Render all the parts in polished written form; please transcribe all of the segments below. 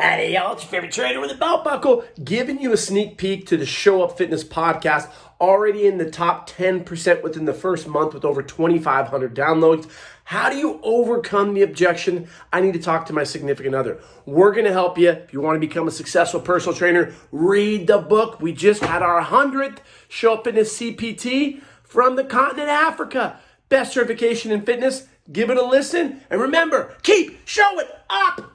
Hey, y'all, it's your favorite trainer with a belt buckle, giving you a sneak peek to the Show Up Fitness podcast, already in the top 10% within the first month with over 2,500 downloads. How do you overcome the objection? I need to talk to my significant other. We're going to help you. If you want to become a successful personal trainer, read the book. We just had our 100th Show Up Fitness CPT from the continent of Africa. Best certification in fitness. Give it a listen. And remember, keep showing up.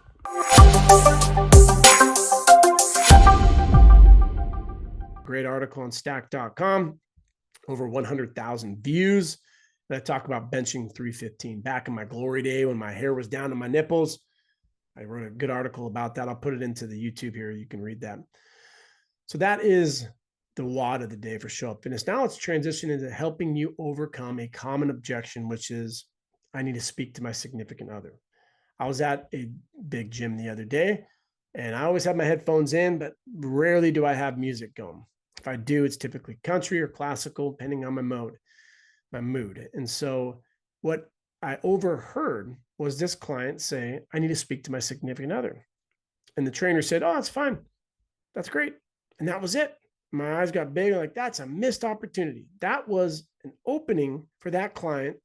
Great article on stack.com, over 100,000 views. And I talk about benching 315. Back in my glory day when my hair was down to my nipples, I wrote a good article about that. I'll put it into the YouTube here. You can read that. So that is the WOD of the day for Show Up Fitness. Now let's transition into helping you overcome a common objection, which is, I need to speak to my significant other. I was at a big gym the other day, and I always have my headphones in, but rarely do I have music going. If I do, it's typically country or classical, depending on my mood. And so what I overheard was this client say, I need to speak to my significant other. And the trainer said, oh, that's fine. That's great. And that was it. My eyes got big. I'm like, that's a missed opportunity. That was an opening for that client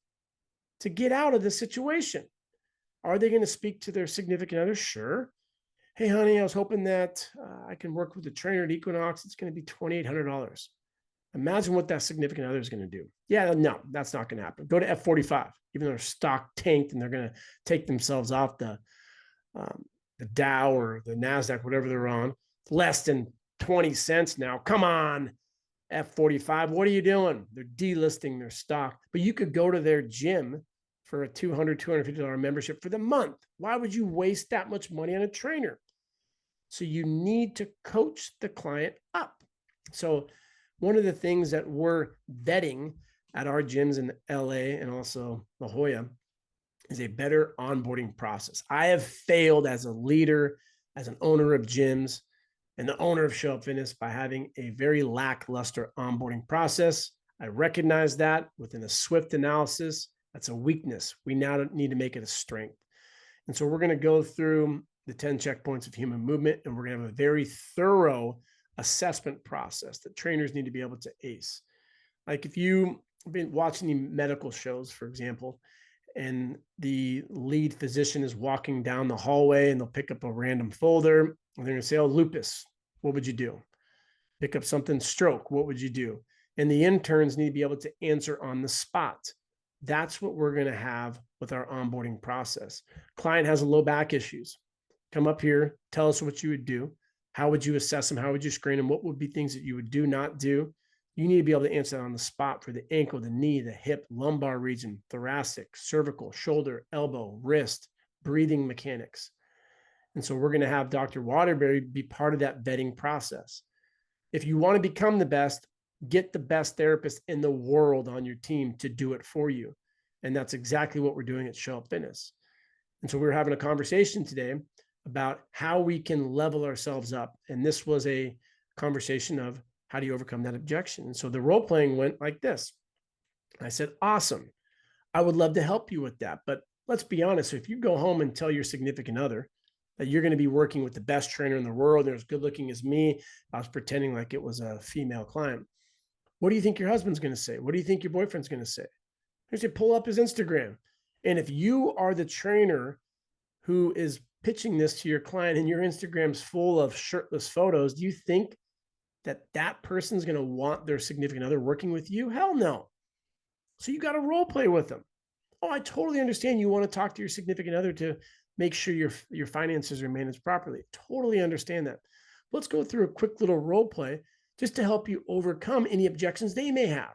to get out of the situation. Are they going to speak to their significant other? Sure. Hey, honey, I was hoping that I can work with the trainer at Equinox. It's going to be $2,800. Imagine what that significant other is going to do. Yeah, no, that's not going to happen. Go to F45, even though their stock tanked and they're going to take themselves off the Dow or the NASDAQ, whatever they're on, less than 20 cents now. Come on, F45. What are you doing? They're delisting their stock. But you could go to their gym for a $200, $250 membership for the month. Why would you waste that much money on a trainer? So you need to coach the client up. So one of the things that we're vetting at our gyms in LA and also La Jolla is a better onboarding process. I have failed as a leader, as an owner of gyms, and the owner of Show Up Fitness by having a very lackluster onboarding process. I recognize that within a swift analysis. That's a weakness. We now need to make it a strength. And so we're going to go through the 10 checkpoints of human movement, and we're going to have a very thorough assessment process that trainers need to be able to ace. Like if you've been watching the medical shows, for example, and the lead physician is walking down the hallway and they'll pick up a random folder and they're going to say, oh, lupus, what would you do? Pick up something, stroke, what would you do? And the interns need to be able to answer on the spot. That's what we're going to have with our onboarding process. Client has low back issues. Come up here, tell us what you would do. How would you assess them? How would you screen them? What would be things that you would do, not do? You need to be able to answer that on the spot for the ankle, the knee, the hip, lumbar region, thoracic, cervical, shoulder, elbow, wrist, breathing mechanics. And so we're going to have Dr. Waterbury be part of that vetting process. If you want to become the best, get the best therapist in the world on your team to do it for you. And that's exactly what we're doing at Show Up Fitness. And so we were having a conversation today about how we can level ourselves up. And this was a conversation of how do you overcome that objection? And so the role playing went like this. I said, awesome. I would love to help you with that. But let's be honest. If you go home and tell your significant other that you're going to be working with the best trainer in the world, they're as good looking as me, I was pretending like it was a female client. What do you think your husband's going to say? What do you think your boyfriend's going to say? They say, pull up his Instagram. And if you are the trainer who is pitching this to your client and your Instagram's full of shirtless photos, do you think that that person's going to want their significant other working with you? Hell no. So you got to role play with them. Oh, I totally understand you want to talk to your significant other to make sure your finances are managed properly. Totally understand that. Let's go through a quick little role play just to help you overcome any objections they may have.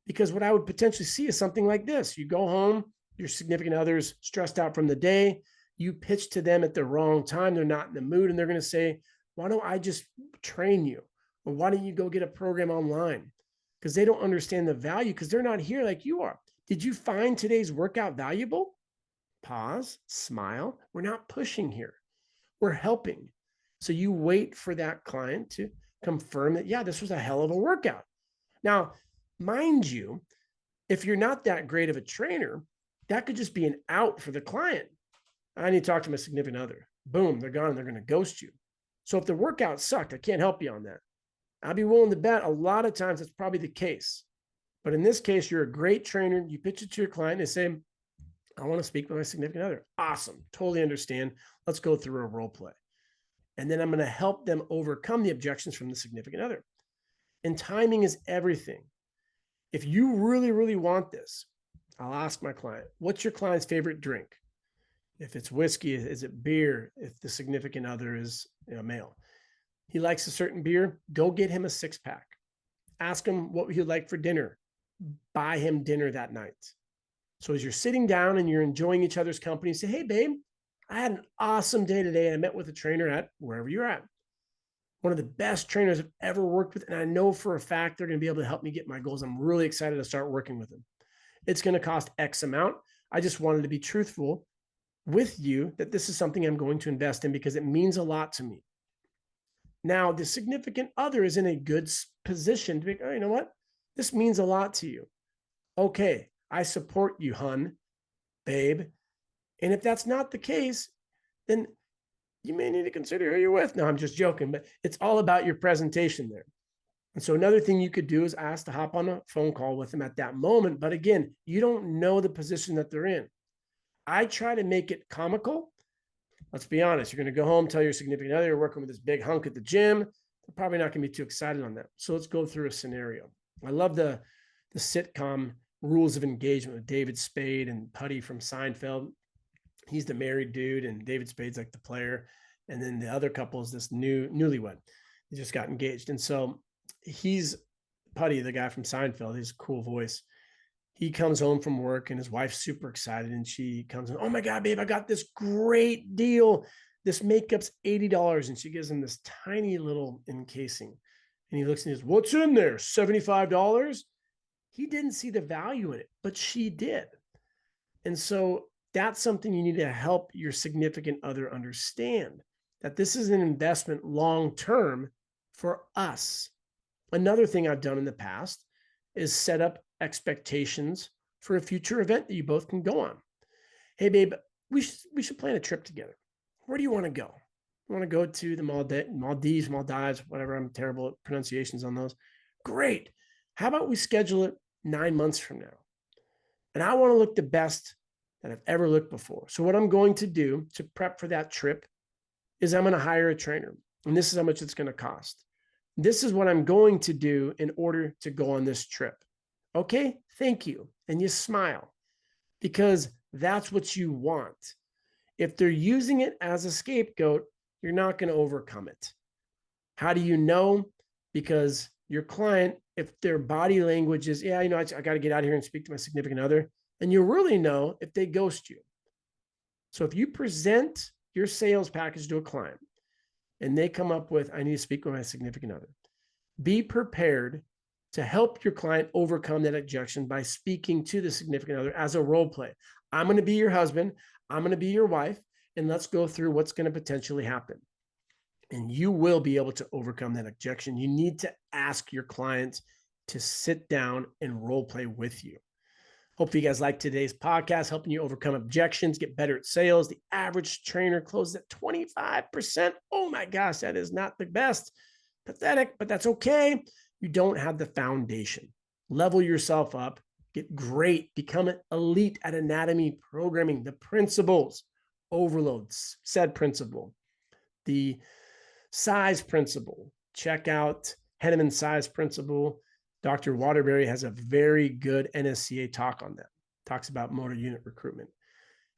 Because what I would potentially see is something like this. You go home, your significant other's stressed out from the day, you pitch to them at the wrong time, they're not in the mood, and they're going to say, why don't I just train you? Or why don't you go get a program online? Because they don't understand the value because they're not here like you are. Did you find today's workout valuable? Pause, smile. We're not pushing here. We're helping. So you wait for that client to confirm that, yeah, this was a hell of a workout. Now, mind you, if you're not that great of a trainer, that could just be an out for the client. I need to talk to my significant other. boom, they're gone. They're going to ghost you. So if the workout sucked, I can't help you on that. I'd be willing to bet a lot of times that's probably the case. But in this case, you're a great trainer. You pitch it to your client and say, I want to speak with my significant other. Awesome. Totally understand. Let's go through a role play. And then I'm going to help them overcome the objections from the significant other. And timing is everything. If you really, really want this, I'll ask my client, what's your client's favorite drink? If it's whiskey, is it beer? If the significant other is male, he likes a certain beer, go get him a 6-pack. Ask him what he'd like for dinner. Buy him dinner that night. So as you're sitting down and you're enjoying each other's company, say, hey, babe, I had an awesome day today. I met with a trainer at wherever you're at. One of the best trainers I've ever worked with. And I know for a fact they're going to be able to help me get my goals. I'm really excited to start working with them. It's going to cost X amount. I just wanted to be truthful with you that this is something I'm going to invest in because it means a lot to me. Now, the significant other is in a good position to be, oh, you know what? This means a lot to you. Okay, I support you, hun, babe. And if that's not the case, then you may need to consider who you're with. No, I'm just joking, but it's all about your presentation there. And so another thing you could do is ask to hop on a phone call with them at that moment. But again, you don't know the position that they're in. I try to make it comical. Let's be honest. You're going to go home, tell your significant other you're working with this big hunk at the gym. They're probably not going to be too excited on that. So let's go through a scenario. I love the sitcom Rules of Engagement with David Spade and Putty from Seinfeld. He's the married dude, and David Spade's like the player. And then the other couple is this newlywed. They just got engaged. And so he's Putty, the guy from Seinfeld, his cool voice. He comes home from work and his wife's super excited. And she comes in, oh my God, babe, I got this great deal. This makeup's $80. And she gives him this tiny little encasing. And he looks and he goes, what's in there? $75? He didn't see the value in it, but she did. And so that's something you need to help your significant other understand, that this is an investment long-term for us. Another thing I've done in the past is set up expectations for a future event that you both can go on. Hey, babe, we should plan a trip together. Where do you want to go? You want to go to the Maldives, whatever. I'm terrible at pronunciations on those. Great. How about we schedule it 9 months from now? And I want to look the best that I've ever looked before. So what I'm going to do to prep for that trip is I'm going to hire a trainer. And this is how much it's going to cost. This is what I'm going to do in order to go on this trip. Okay, thank you. And you smile because that's what you want. If they're using it as a scapegoat, you're not going to overcome it. How do you know? Because your client, if their body language is, yeah, I got to get out of here and speak to my significant other, and you really know if they ghost you. So if you present your sales package to a client and they come up with, I need to speak with my significant other, be prepared to help your client overcome that objection by speaking to the significant other as a role play. I'm going to be your husband. I'm going to be your wife. And let's go through what's going to potentially happen. And you will be able to overcome that objection. You need to ask your clients to sit down and role play with you. Hope you guys like today's podcast, helping you overcome objections, get better at sales. The average trainer closes at 25%. Oh my gosh, that is not the best. Pathetic, but that's okay. You don't have the foundation. Level yourself up, get great, become an elite at anatomy programming, the principles, overloads, said principle, the size principle. Check out Henneman's size principle. Dr. Waterbury has a very good NSCA talk on that. Talks about motor unit recruitment.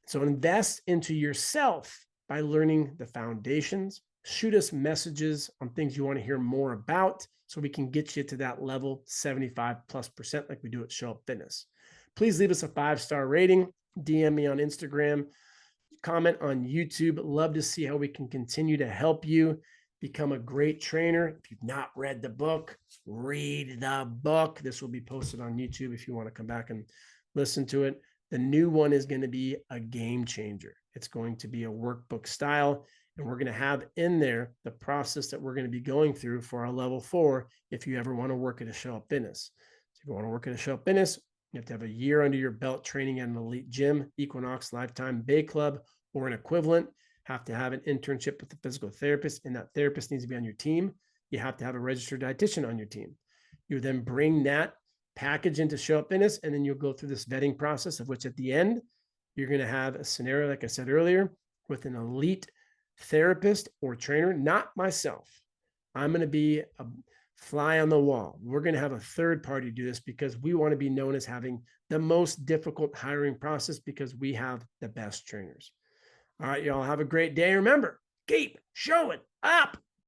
So invest into yourself by learning the foundations. Shoot us messages on things you want to hear more about so we can get you to that level 75+% like we do at Show Up Fitness. Please leave us a 5-star rating. DM me on Instagram. Comment on YouTube. Love to see how we can continue to help you become a great trainer. If you've not read the book, read the book. This will be posted on YouTube if you want to come back and listen to it. The new one is going to be a game changer. It's going to be a workbook style, and we're going to have in there the process that we're going to be going through for our level 4 if you ever want to work at a Show Up Fitness. So if you want to work at a Show Up Fitness, you have to have a year under your belt training at an elite gym, Equinox, Lifetime, Bay Club, or an equivalent. have to have an internship with a physical therapist, and that therapist needs to be on your team. You have to have a registered dietitian on your team. You then bring that package into Show Up Fitness, and then you'll go through this vetting process, of which at the end, you're going to have a scenario, like I said earlier, with an elite therapist or trainer, not myself. I'm going to be a fly on the wall. We're going to have a third party do this because we want to be known as having the most difficult hiring process because we have the best trainers. All right, y'all have a great day. Remember, keep showing up.